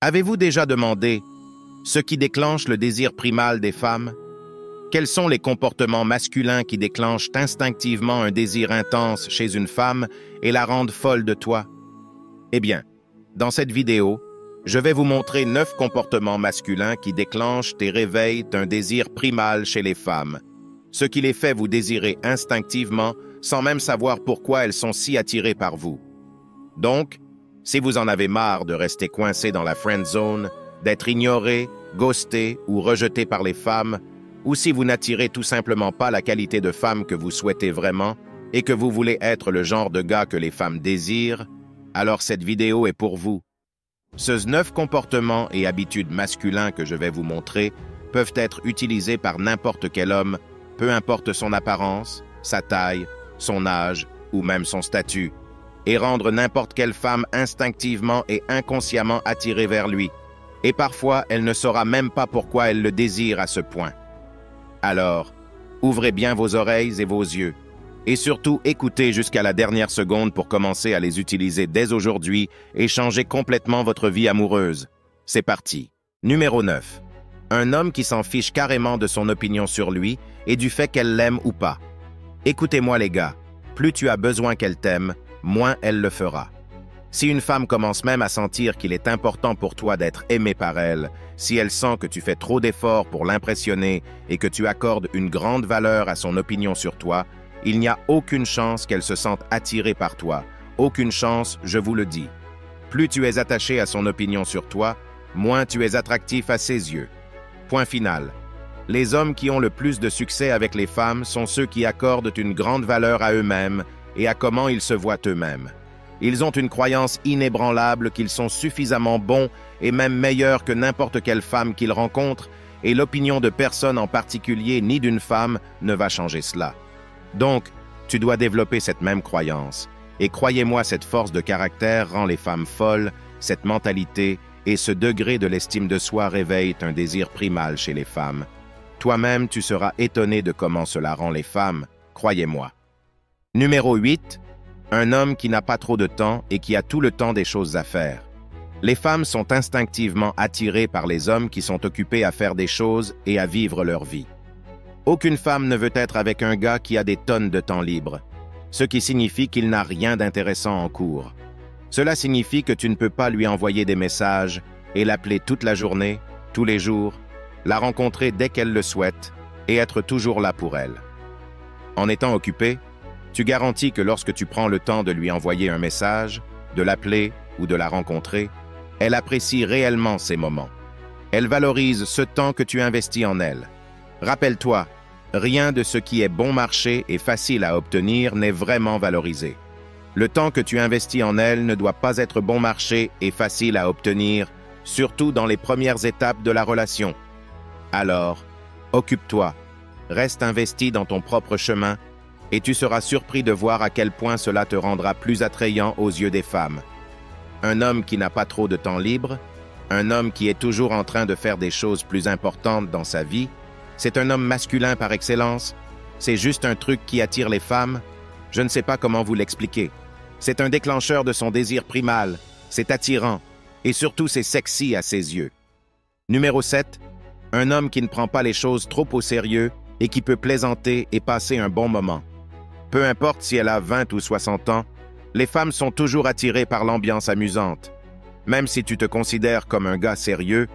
Avez-vous déjà demandé ce qui déclenche le désir primal des femmes? Quels sont les comportements masculins qui déclenchent instinctivement un désir intense chez une femme et la rendent folle de toi? Eh bien, dans cette vidéo, je vais vous montrer 9 comportements masculins qui déclenchent et réveillent un désir primal chez les femmes, ce qui les fait vous désirer instinctivement sans même savoir pourquoi elles sont si attirées par vous. Donc, si vous en avez marre de rester coincé dans la friend zone, d'être ignoré, ghosté ou rejeté par les femmes, ou si vous n'attirez tout simplement pas la qualité de femme que vous souhaitez vraiment et que vous voulez être le genre de gars que les femmes désirent, alors cette vidéo est pour vous. Ces 9 comportements et habitudes masculins que je vais vous montrer peuvent être utilisés par n'importe quel homme, peu importe son apparence, sa taille, son âge ou même son statut, et rendre n'importe quelle femme instinctivement et inconsciemment attirée vers lui. Et parfois, elle ne saura même pas pourquoi elle le désire à ce point. Alors, ouvrez bien vos oreilles et vos yeux. Et surtout, écoutez jusqu'à la dernière seconde pour commencer à les utiliser dès aujourd'hui et changer complètement votre vie amoureuse. C'est parti. Numéro 9. Un homme qui s'en fiche carrément de son opinion sur lui et du fait qu'elle l'aime ou pas. Écoutez-moi les gars, plus tu as besoin qu'elle t'aime, moins elle le fera. Si une femme commence même à sentir qu'il est important pour toi d'être aimé par elle, si elle sent que tu fais trop d'efforts pour l'impressionner et que tu accordes une grande valeur à son opinion sur toi, il n'y a aucune chance qu'elle se sente attirée par toi. Aucune chance, je vous le dis. Plus tu es attaché à son opinion sur toi, moins tu es attractif à ses yeux. Point final. Les hommes qui ont le plus de succès avec les femmes sont ceux qui accordent une grande valeur à eux-mêmes et à comment ils se voient eux-mêmes. Ils ont une croyance inébranlable qu'ils sont suffisamment bons et même meilleurs que n'importe quelle femme qu'ils rencontrent, et l'opinion de personne en particulier ni d'une femme ne va changer cela. Donc, tu dois développer cette même croyance. Et croyez-moi, cette force de caractère rend les femmes folles, cette mentalité et ce degré de l'estime de soi réveillent un désir primal chez les femmes. Toi-même, tu seras étonné de comment cela rend les femmes, croyez-moi. Numéro 8. Un homme qui n'a pas trop de temps et qui a tout le temps des choses à faire. Les femmes sont instinctivement attirées par les hommes qui sont occupés à faire des choses et à vivre leur vie. Aucune femme ne veut être avec un gars qui a des tonnes de temps libre, ce qui signifie qu'il n'a rien d'intéressant en cours. Cela signifie que tu ne peux pas lui envoyer des messages et l'appeler toute la journée, tous les jours, la rencontrer dès qu'elle le souhaite et être toujours là pour elle. En étant occupé, tu garantis que lorsque tu prends le temps de lui envoyer un message, de l'appeler ou de la rencontrer, elle apprécie réellement ces moments. Elle valorise ce temps que tu investis en elle. Rappelle-toi, rien de ce qui est bon marché et facile à obtenir n'est vraiment valorisé. Le temps que tu investis en elle ne doit pas être bon marché et facile à obtenir, surtout dans les premières étapes de la relation. Alors, occupe-toi, reste investi dans ton propre chemin et tu seras surpris de voir à quel point cela te rendra plus attrayant aux yeux des femmes. Un homme qui n'a pas trop de temps libre, un homme qui est toujours en train de faire des choses plus importantes dans sa vie, c'est un homme masculin par excellence. C'est juste un truc qui attire les femmes. Je ne sais pas comment vous l'expliquer. C'est un déclencheur de son désir primal. C'est attirant. Et surtout, c'est sexy à ses yeux. Numéro 7. Un homme qui ne prend pas les choses trop au sérieux et qui peut plaisanter et passer un bon moment. Peu importe si elle a 20 ou 60 ans, les femmes sont toujours attirées par l'ambiance amusante. Même si tu te considères comme un gars sérieux,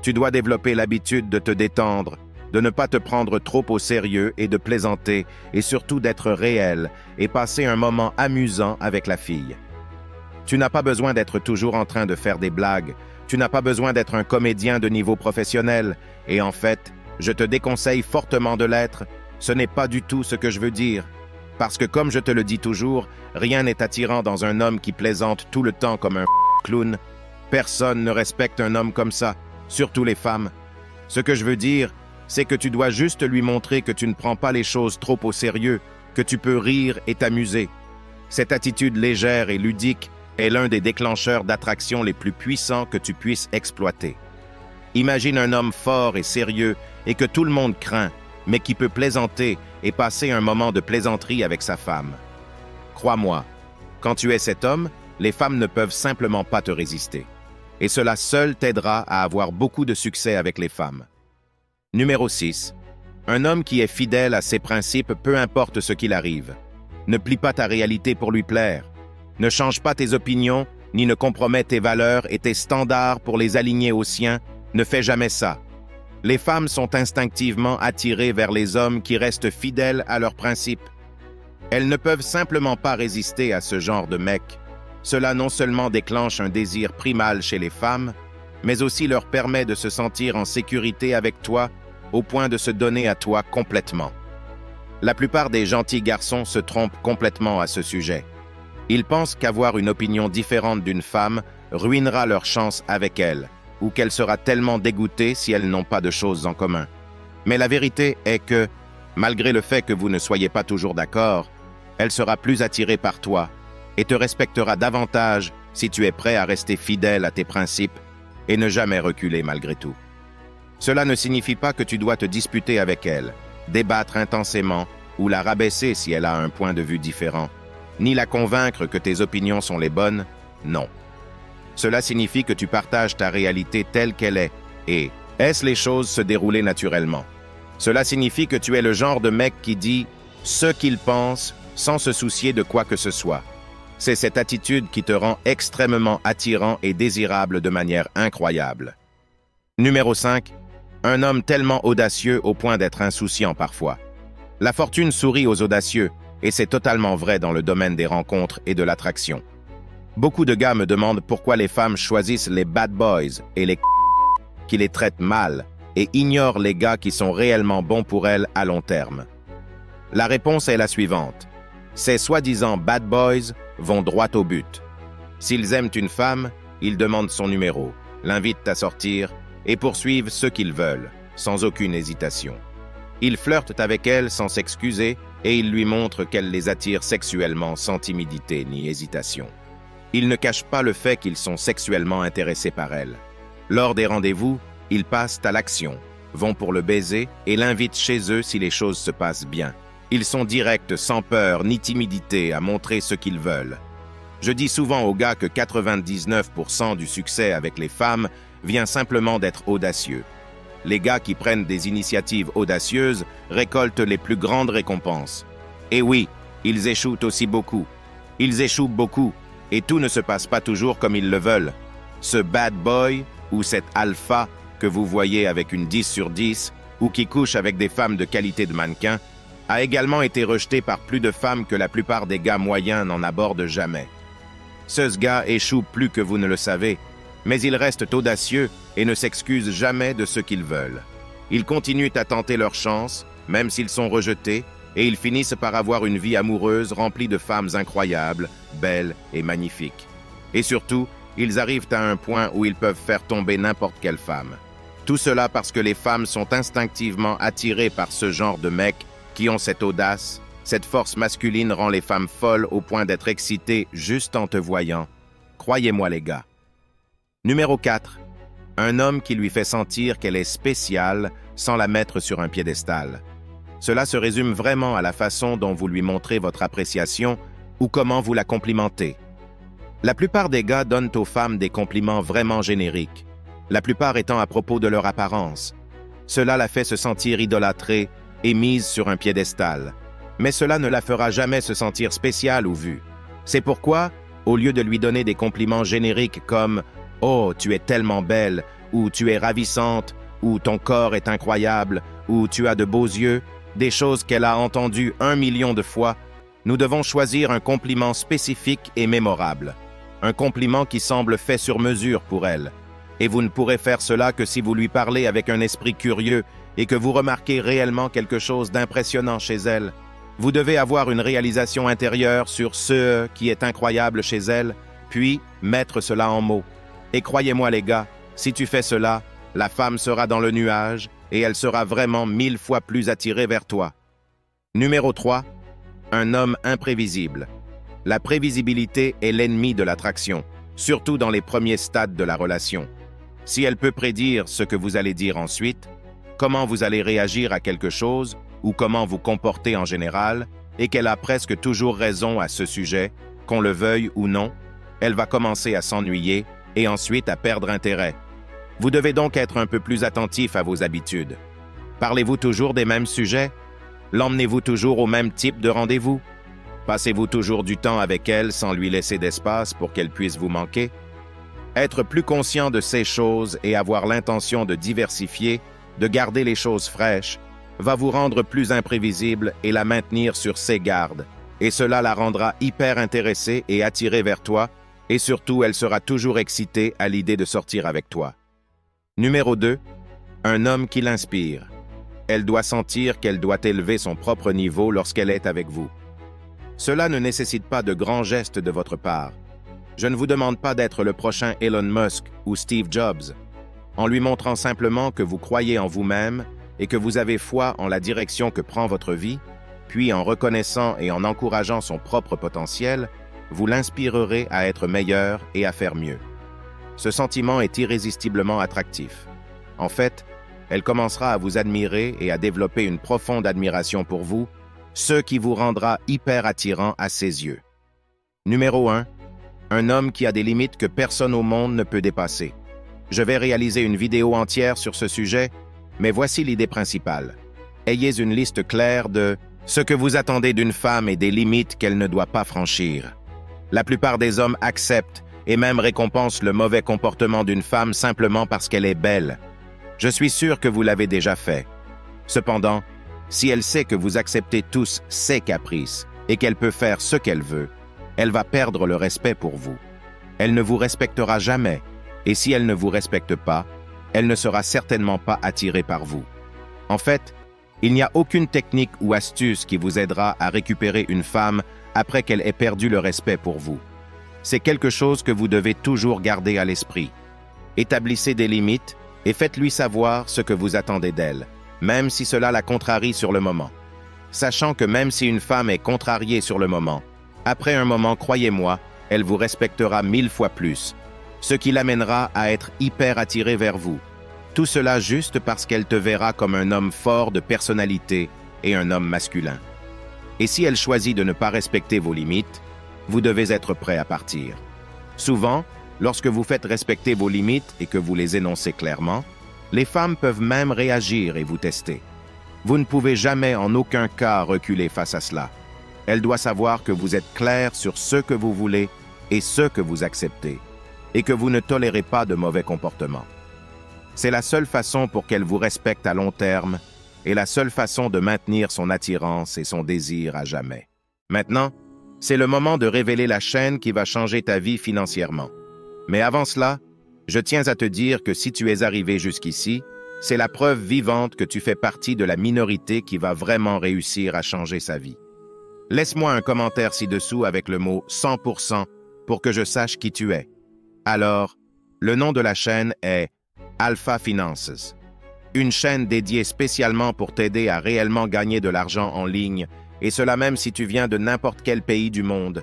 tu dois développer l'habitude de te détendre, de ne pas te prendre trop au sérieux et de plaisanter, et surtout d'être réel et passer un moment amusant avec la fille. Tu n'as pas besoin d'être toujours en train de faire des blagues, tu n'as pas besoin d'être un comédien de niveau professionnel, et en fait, je te déconseille fortement de l'être, ce n'est pas du tout ce que je veux dire. Parce que comme je te le dis toujours, rien n'est attirant dans un homme qui plaisante tout le temps comme un clown. Personne ne respecte un homme comme ça, surtout les femmes. Ce que je veux dire, c'est que tu dois juste lui montrer que tu ne prends pas les choses trop au sérieux, que tu peux rire et t'amuser. Cette attitude légère et ludique est l'un des déclencheurs d'attraction les plus puissants que tu puisses exploiter. Imagine un homme fort et sérieux et que tout le monde craint, mais qui peut plaisanter et passer un moment de plaisanterie avec sa femme. Crois-moi, quand tu es cet homme, les femmes ne peuvent simplement pas te résister. et cela seul t'aidera à avoir beaucoup de succès avec les femmes. Numéro 6. Un homme qui est fidèle à ses principes peu importe ce qu'il arrive. Ne plie pas ta réalité pour lui plaire. Ne change pas tes opinions, ni ne compromets tes valeurs et tes standards pour les aligner aux siens. Ne fais jamais ça. Les femmes sont instinctivement attirées vers les hommes qui restent fidèles à leurs principes. Elles ne peuvent simplement pas résister à ce genre de mec. Cela non seulement déclenche un désir primal chez les femmes, mais aussi leur permet de se sentir en sécurité avec toi au point de se donner à toi complètement. La plupart des gentils garçons se trompent complètement à ce sujet. Ils pensent qu'avoir une opinion différente d'une femme ruinera leur chance avec elle, ou qu'elle sera tellement dégoûtée si elles n'ont pas de choses en commun. Mais la vérité est que, malgré le fait que vous ne soyez pas toujours d'accord, elle sera plus attirée par toi et te respectera davantage si tu es prêt à rester fidèle à tes principes et ne jamais reculer malgré tout. Cela ne signifie pas que tu dois te disputer avec elle, débattre intensément ou la rabaisser si elle a un point de vue différent, ni la convaincre que tes opinions sont les bonnes, non. Cela signifie que tu partages ta réalité telle qu'elle est et laisse les choses se dérouler naturellement. Cela signifie que tu es le genre de mec qui dit ce qu'il pense sans se soucier de quoi que ce soit. C'est cette attitude qui te rend extrêmement attirant et désirable de manière incroyable. Numéro 5. Un homme tellement audacieux au point d'être insouciant parfois. La fortune sourit aux audacieux, et c'est totalement vrai dans le domaine des rencontres et de l'attraction. Beaucoup de gars me demandent pourquoi les femmes choisissent les bad boys et les qui les traitent mal et ignorent les gars qui sont réellement bons pour elles à long terme. La réponse est la suivante. Ces soi-disant bad boys vont droit au but. S'ils aiment une femme, ils demandent son numéro, l'invitent à sortir et poursuivent ce qu'ils veulent, sans aucune hésitation. Ils flirtent avec elle sans s'excuser et ils lui montrent qu'elle les attire sexuellement sans timidité ni hésitation. Ils ne cachent pas le fait qu'ils sont sexuellement intéressés par elle. Lors des rendez-vous, ils passent à l'action, vont pour le baiser et l'invitent chez eux si les choses se passent bien. Ils sont directs, sans peur ni timidité à montrer ce qu'ils veulent. Je dis souvent aux gars que 99% du succès avec les femmes vient simplement d'être audacieux. Les gars qui prennent des initiatives audacieuses récoltent les plus grandes récompenses. Et oui, ils échouent aussi beaucoup. Ils échouent beaucoup, et tout ne se passe pas toujours comme ils le veulent. Ce bad boy ou cet alpha que vous voyez avec une 10 sur 10 ou qui couche avec des femmes de qualité de mannequin a également été rejeté par plus de femmes que la plupart des gars moyens n'en abordent jamais. Ce gars échoue plus que vous ne le savez, mais ils restent audacieux et ne s'excusent jamais de ce qu'ils veulent. Ils continuent à tenter leur chance, même s'ils sont rejetés, et ils finissent par avoir une vie amoureuse remplie de femmes incroyables, belles et magnifiques. Et surtout, ils arrivent à un point où ils peuvent faire tomber n'importe quelle femme. Tout cela parce que les femmes sont instinctivement attirées par ce genre de mecs qui ont cette audace. Cette force masculine rend les femmes folles au point d'être excitées juste en te voyant. Croyez-moi les gars. Numéro 4. Un homme qui lui fait sentir qu'elle est spéciale sans la mettre sur un piédestal. Cela se résume vraiment à la façon dont vous lui montrez votre appréciation ou comment vous la complimentez. La plupart des gars donnent aux femmes des compliments vraiment génériques, la plupart étant à propos de leur apparence. Cela la fait se sentir idolâtrée et mise sur un piédestal. Mais cela ne la fera jamais se sentir spéciale ou vue. C'est pourquoi, au lieu de lui donner des compliments génériques comme « Oh, tu es tellement belle » ou « Tu es ravissante » ou « Ton corps est incroyable » ou « Tu as de beaux yeux », des choses qu'elle a entendues 1 million de fois, nous devons choisir un compliment spécifique et mémorable. Un compliment qui semble fait sur mesure pour elle. Et vous ne pourrez faire cela que si vous lui parlez avec un esprit curieux et que vous remarquez réellement quelque chose d'impressionnant chez elle. Vous devez avoir une réalisation intérieure sur ce qui est incroyable chez elle, puis mettre cela en mots. Et croyez-moi les gars, si tu fais cela, la femme sera dans le nuage et elle sera vraiment 1000 fois plus attirée vers toi. Numéro 3. Un homme imprévisible. La prévisibilité est l'ennemi de l'attraction, surtout dans les premiers stades de la relation. Si elle peut prédire ce que vous allez dire ensuite, comment vous allez réagir à quelque chose ou comment vous comporter en général, et qu'elle a presque toujours raison à ce sujet, qu'on le veuille ou non, elle va commencer à s'ennuyer et ensuite à perdre intérêt. Vous devez donc être un peu plus attentif à vos habitudes. Parlez-vous toujours des mêmes sujets? L'emmenez-vous toujours au même type de rendez-vous? Passez-vous toujours du temps avec elle sans lui laisser d'espace pour qu'elle puisse vous manquer? Être plus conscient de ces choses et avoir l'intention de diversifier, de garder les choses fraîches, va vous rendre plus imprévisible et la maintenir sur ses gardes. Et cela la rendra hyper intéressée et attirée vers toi, et surtout elle sera toujours excitée à l'idée de sortir avec toi. Numéro 2. Un homme qui l'inspire. Elle doit sentir qu'elle doit élever son propre niveau lorsqu'elle est avec vous. Cela ne nécessite pas de grands gestes de votre part. Je ne vous demande pas d'être le prochain Elon Musk ou Steve Jobs. En lui montrant simplement que vous croyez en vous-même et que vous avez foi en la direction que prend votre vie, puis en reconnaissant et en encourageant son propre potentiel, vous l'inspirerez à être meilleur et à faire mieux. Ce sentiment est irrésistiblement attractif. En fait, elle commencera à vous admirer et à développer une profonde admiration pour vous, ce qui vous rendra hyper attirant à ses yeux. Numéro 1. Un homme qui a des limites que personne au monde ne peut dépasser. Je vais réaliser une vidéo entière sur ce sujet, mais voici l'idée principale. Ayez une liste claire de ce que vous attendez d'une femme et des limites qu'elle ne doit pas franchir. La plupart des hommes acceptent et même récompensent le mauvais comportement d'une femme simplement parce qu'elle est belle. Je suis sûr que vous l'avez déjà fait. Cependant, si elle sait que vous acceptez tous ses caprices et qu'elle peut faire ce qu'elle veut, elle va perdre le respect pour vous. Elle ne vous respectera jamais, et si elle ne vous respecte pas, elle ne sera certainement pas attirée par vous. En fait, il n'y a aucune technique ou astuce qui vous aidera à récupérer une femme après qu'elle ait perdu le respect pour vous. C'est quelque chose que vous devez toujours garder à l'esprit. Établissez des limites et faites-lui savoir ce que vous attendez d'elle, même si cela la contrarie sur le moment. Sachant que même si une femme est contrariée sur le moment, après un moment, croyez-moi, elle vous respectera 1000 fois plus, ce qui l'amènera à être hyper attirée vers vous. Tout cela juste parce qu'elle te verra comme un homme fort de personnalité et un homme masculin. Et si elle choisit de ne pas respecter vos limites, vous devez être prêt à partir. Souvent, lorsque vous faites respecter vos limites et que vous les énoncez clairement, les femmes peuvent même réagir et vous tester. Vous ne pouvez jamais en aucun cas reculer face à cela. Elle doit savoir que vous êtes clair sur ce que vous voulez et ce que vous acceptez, et que vous ne tolérez pas de mauvais comportements. C'est la seule façon pour qu'elle vous respecte à long terme et la seule façon de maintenir son attirance et son désir à jamais. Maintenant, c'est le moment de révéler la chaîne qui va changer ta vie financièrement. Mais avant cela, je tiens à te dire que si tu es arrivé jusqu'ici, c'est la preuve vivante que tu fais partie de la minorité qui va vraiment réussir à changer sa vie. Laisse-moi un commentaire ci-dessous avec le mot 100% pour que je sache qui tu es. Alors, le nom de la chaîne est Alpha Finances, une chaîne dédiée spécialement pour t'aider à réellement gagner de l'argent en ligne, et cela même si tu viens de n'importe quel pays du monde.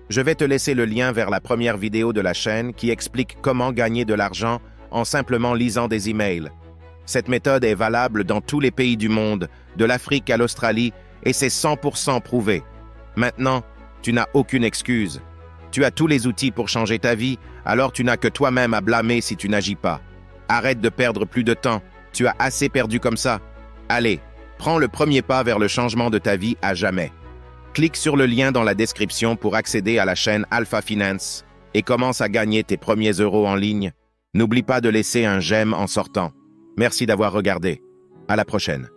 Je vais te laisser le lien vers la première vidéo de la chaîne qui explique comment gagner de l'argent en simplement lisant des emails. Cette méthode est valable dans tous les pays du monde, de l'Afrique à l'Australie, et c'est 100% prouvé. Maintenant, tu n'as aucune excuse. Tu as tous les outils pour changer ta vie, alors tu n'as que toi-même à blâmer si tu n'agis pas. Arrête de perdre plus de temps. Tu as assez perdu comme ça. Allez, prends le premier pas vers le changement de ta vie à jamais. Clique sur le lien dans la description pour accéder à la chaîne Alpha Finance et commence à gagner tes premiers euros en ligne. N'oublie pas de laisser un j'aime en sortant. Merci d'avoir regardé. À la prochaine.